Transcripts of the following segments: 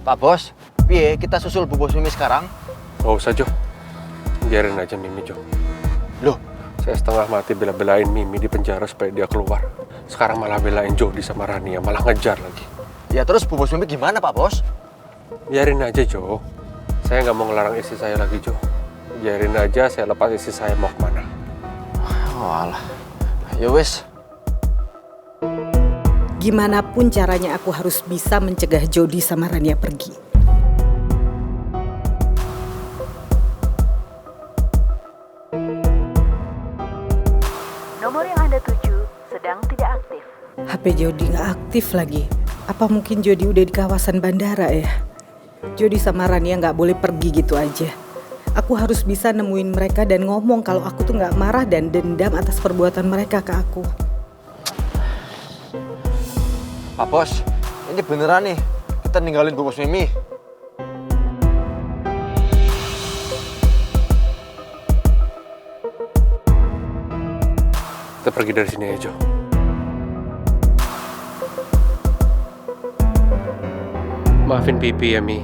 Pak Bos, piye kita susul Bu Bos Mimi sekarang? Gak usah, Jo. Biarin aja Mimi, Jo. Loh, Saya setengah mati bela-belain Mimi di penjara supaya dia keluar. Sekarang malah belain Jody sama Rania, malah ngejar lagi. ya terus Bu Bos Mimi gimana Pak Bos? Biarin aja, Jo. Saya nggak mau ngelarang istri saya lagi, Jo. Biarin aja saya lepas istri saya mau kemana. Oh alah, ya wes. Gimana pun caranya aku harus bisa mencegah Jody sama Rania pergi. Nomor yang Anda tuju sedang tidak aktif. HP Jody nggak aktif lagi. Apa mungkin Jody udah di kawasan bandara ya? Jody sama Rania nggak boleh pergi gitu aja. Aku harus bisa nemuin mereka dan ngomong kalau aku tuh nggak marah dan dendam atas perbuatan mereka ke aku. Pak Bos, ini beneran nih, kita ninggalin Bu Bos Mimi. Kita pergi dari sini aja, Jo. Maafin Pipi ya, Mi.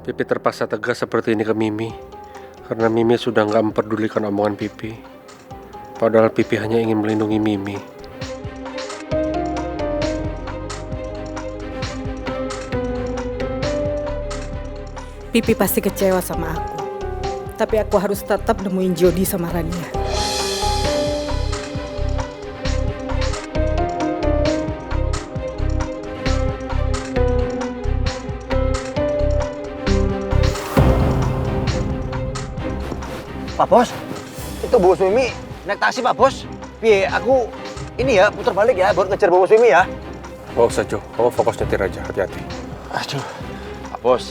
Pipi terpaksa tegas seperti ini ke Mimi. Karena Mimi sudah nggak memperdulikan omongan Pipi. Padahal Pipi hanya ingin melindungi Mimi. Pipi pasti kecewa sama aku. Tapi aku harus tetap nemuin Jody sama Rania. Pak Bos, itu Bu Bos Mimi naik taksi Pak Bos. Piye, aku ini ya putar balik ya buat ngejar Bu Bos Mimi ya. Gak usah, Jo. Kamu fokus nyetir aja, hati-hati. Aduh, Pak Bos,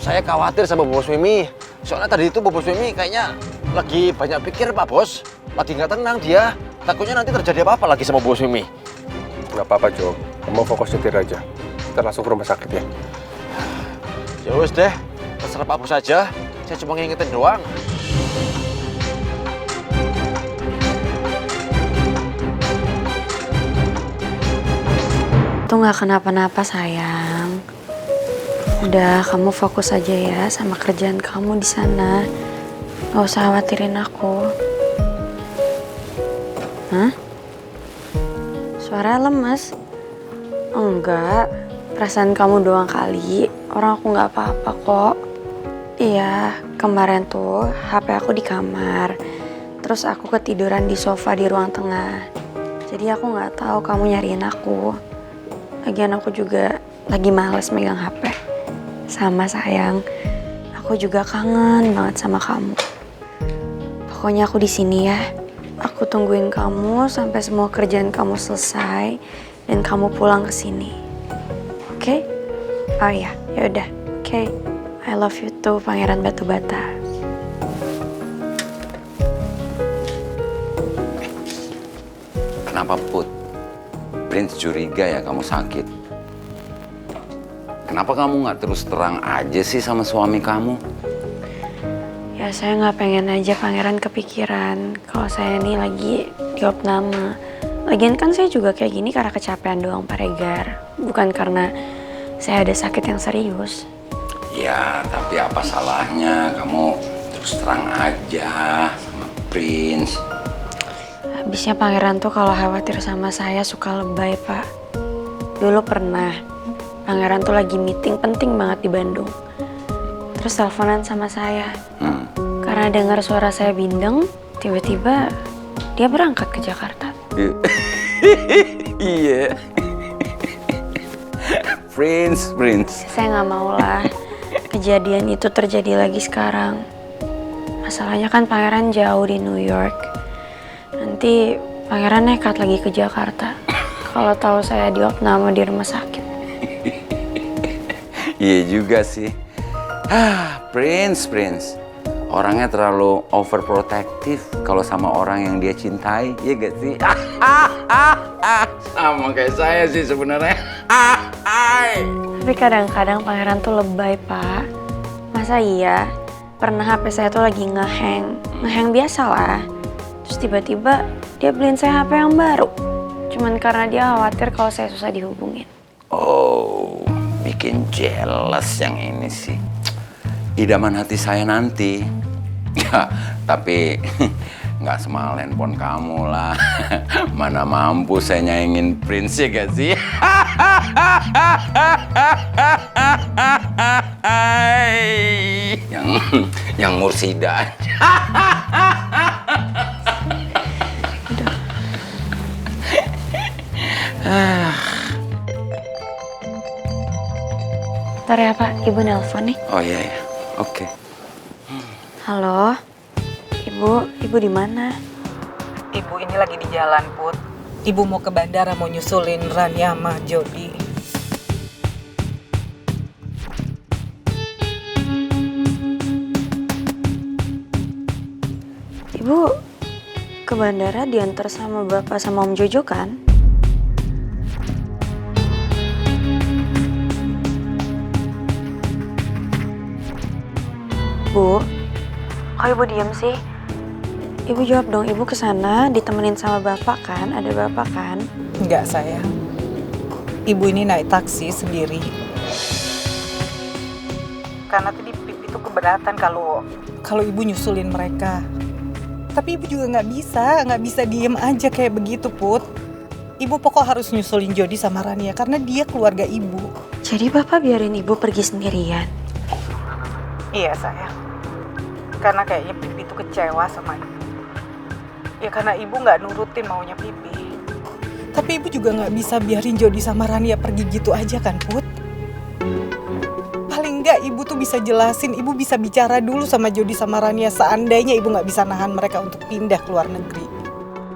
saya khawatir sama Bu Bos Mimi. Soalnya tadi itu Bu Bos Mimi kayaknya lagi banyak pikir Pak Bos. Lagi nggak tenang dia. Takutnya nanti terjadi apa-apa lagi sama Bu Bos Mimi. Gak apa-apa, Jo. Kamu fokus nyetir aja. Kita langsung ke rumah sakit ya. Ya wes deh, terserah Pak Bos aja. Saya cuma ngingetin doang. Tuh nggak kenapa-napa sayang. Udah, kamu fokus aja ya sama kerjaan kamu di sana. Gak usah khawatirin aku. Hah? Suaranya lemes? Enggak, perasaan kamu doang kali. Orang aku nggak apa-apa kok. Iya, kemarin tuh HP aku di kamar. Terus aku ketiduran di sofa di ruang tengah. Jadi aku nggak tahu kamu nyariin aku. Lagian aku juga lagi males megang HP. Sama sayang, aku juga kangen banget sama kamu. Pokoknya aku di sini ya. Aku tungguin kamu sampai semua kerjaan kamu selesai dan kamu pulang ke sini. Oke? Oh ya, yaudah. Oke. I love you too, Pangeran Batu Bata. Kenapa Put? Prince curiga ya kamu sakit. Kenapa kamu nggak terus terang aja sih sama suami kamu? Ya saya nggak pengen aja Pangeran kepikiran kalau saya ini lagi diopname. Lagian kan saya juga kayak gini karena kecapean doang Pak Regar. Bukan karena saya ada sakit yang serius. Ya, tapi apa salahnya kamu terus terang aja sama Prince. Habisnya Pangeran tuh kalau khawatir sama saya suka lebay, Pak. Dulu pernah, Pangeran tuh lagi meeting penting banget di Bandung. Terus teleponan sama saya. Karena dengar suara saya bindeng, tiba-tiba dia berangkat ke Jakarta. Iya. Prince. Saya nggak mau lah kejadian itu terjadi lagi sekarang. Masalahnya kan Pangeran jauh di New York. Nanti Pangeran nekat lagi ke Jakarta. Kalau tahu saya diopname di rumah sakit. Iya juga sih. Prince. Orangnya terlalu overprotective kalau sama orang yang dia cintai, ya gak sih? Sama kayak saya sih sebenarnya. Tapi kadang-kadang Pangeran tuh lebay, Pak. Masa iya? Pernah HP saya tuh lagi ngehang biasa lah. Terus tiba-tiba dia beliin saya HP yang baru. Cuman karena dia khawatir kalau saya susah dihubungin. Oh, bikin jealous yang ini sih. Idaman hati saya nanti. Ya, tapi nggak semahal handphone kamu lah. Mana mampu saya nyaingin Prince, ya gak sih? yang Mursida. Ntar ya Pak, Ibu nelpon nih. Oh iya, iya. Oke. Halo, Ibu di mana? Ibu ini lagi di jalan, Put. Ibu mau ke bandara mau nyusulin Rania sama Jody. Ibu ke bandara diantar sama Bapak sama Om Jojo kan? Bu, kok Ibu diem sih? Ibu jawab dong, Ibu kesana ditemenin sama Bapak kan? Ada Bapak kan? Enggak, sayang. Ibu ini naik taksi sendiri. Karena tadi Pipi tuh keberatan kalau ibu nyusulin mereka. Tapi ibu juga nggak bisa diem aja kayak begitu, Put. Ibu pokok harus nyusulin Jody sama Rania karena dia keluarga ibu. Jadi Bapak biarin Ibu pergi sendirian? Iya, sayang. Karena kayaknya Pipi tuh kecewa sama ibu. Ya karena ibu nggak nurutin maunya Pipi. Tapi ibu juga nggak bisa biarin Jody sama Rania pergi gitu aja kan, Put? Paling nggak ibu tuh bisa jelasin, ibu bisa bicara dulu sama Jody sama Rania seandainya ibu nggak bisa nahan mereka untuk pindah ke luar negeri.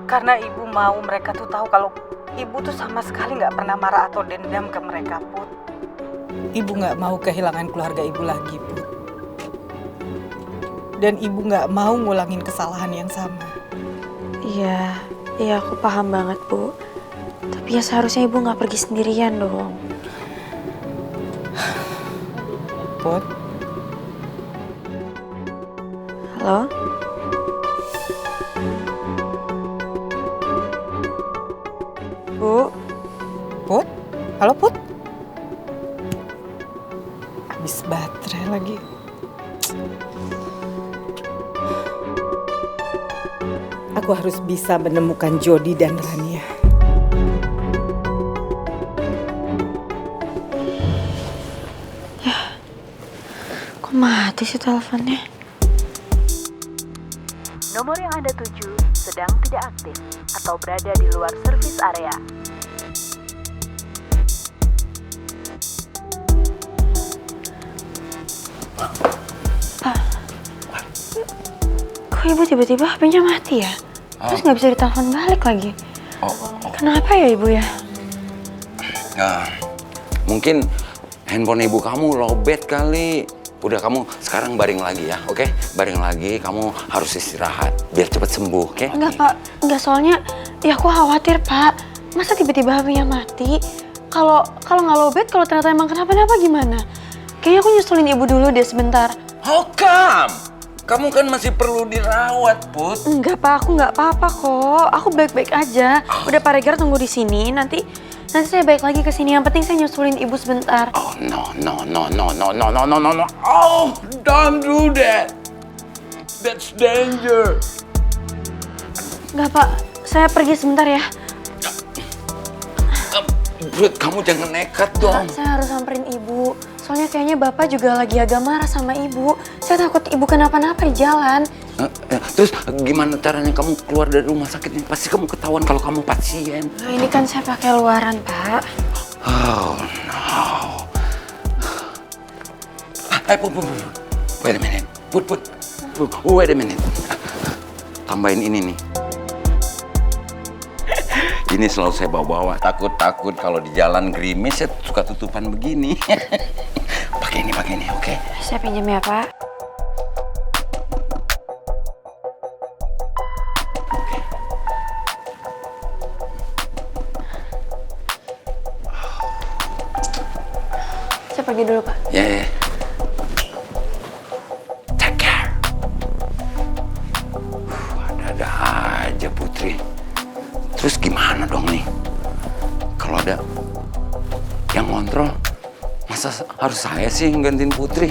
Karena ibu mau mereka tuh tahu kalau ibu tuh sama sekali nggak pernah marah atau dendam ke mereka, Put. Ibu nggak mau kehilangan keluarga ibu lagi, Put. Dan ibu nggak mau ngulangin kesalahan yang sama. Iya aku paham banget Bu. Tapi ya seharusnya Ibu nggak pergi sendirian dong. Put. Halo? Bu? Put? Halo, Put? Habis baterai lagi. Aku harus bisa menemukan Jody dan Rania. Kok mati sih teleponnya? Nomor yang Anda tuju sedang tidak aktif atau berada di luar servis area. Kok Ibu tiba-tiba HP-nya mati ya? Terus nggak bisa ditelepon balik lagi. Kenapa ya Ibu ya? Mungkin handphone ibu kamu lowbat kali. Udah, kamu sekarang baring lagi ya, oke? Baring lagi, kamu harus istirahat biar cepat sembuh, oke? Enggak Pak, enggak, soalnya ya aku khawatir Pak. Masa tiba-tiba HP-nya mati? Kalau nggak lowbat, kalau ternyata emang kenapa-napa gimana? Kayaknya aku nyusulin Ibu dulu deh sebentar. How come? Kamu kan masih perlu dirawat, Put. Enggak Pak, aku nggak apa-apa kok. Aku baik-baik aja. Udah Pak Regar tunggu di sini. Nanti saya balik lagi ke sini. Yang penting saya nyusulin Ibu sebentar. Oh no. Oh, don't do that. That's danger. Enggak Pak, saya pergi sebentar ya. Kamu jangan nekat dong. Saya harus samperin Ibu. Soalnya kayaknya Bapak juga lagi agak marah sama Ibu. Saya takut Ibu kenapa-napa di jalan. Terus gimana caranya kamu keluar dari rumah sakit ini? Pasti kamu ketahuan kalau kamu pasien. Nah, ini kan saya pakai luaran, Pak. Oh no. Put. Wait a minute. Put. Wait a minute. Tambahin ini nih. Ini selalu saya bawa-bawa. Takut kalau di jalan gerimis saya suka tutupan begini. Pakai ini, oke? Saya pinjam ya, Pak. Saya pergi dulu, Pak. Ya. Take care. Ada aja Putri. Terus gimana dong nih? Kalau ada yang ngontrol, masa Masa harus saya sih yang gantiin Putri?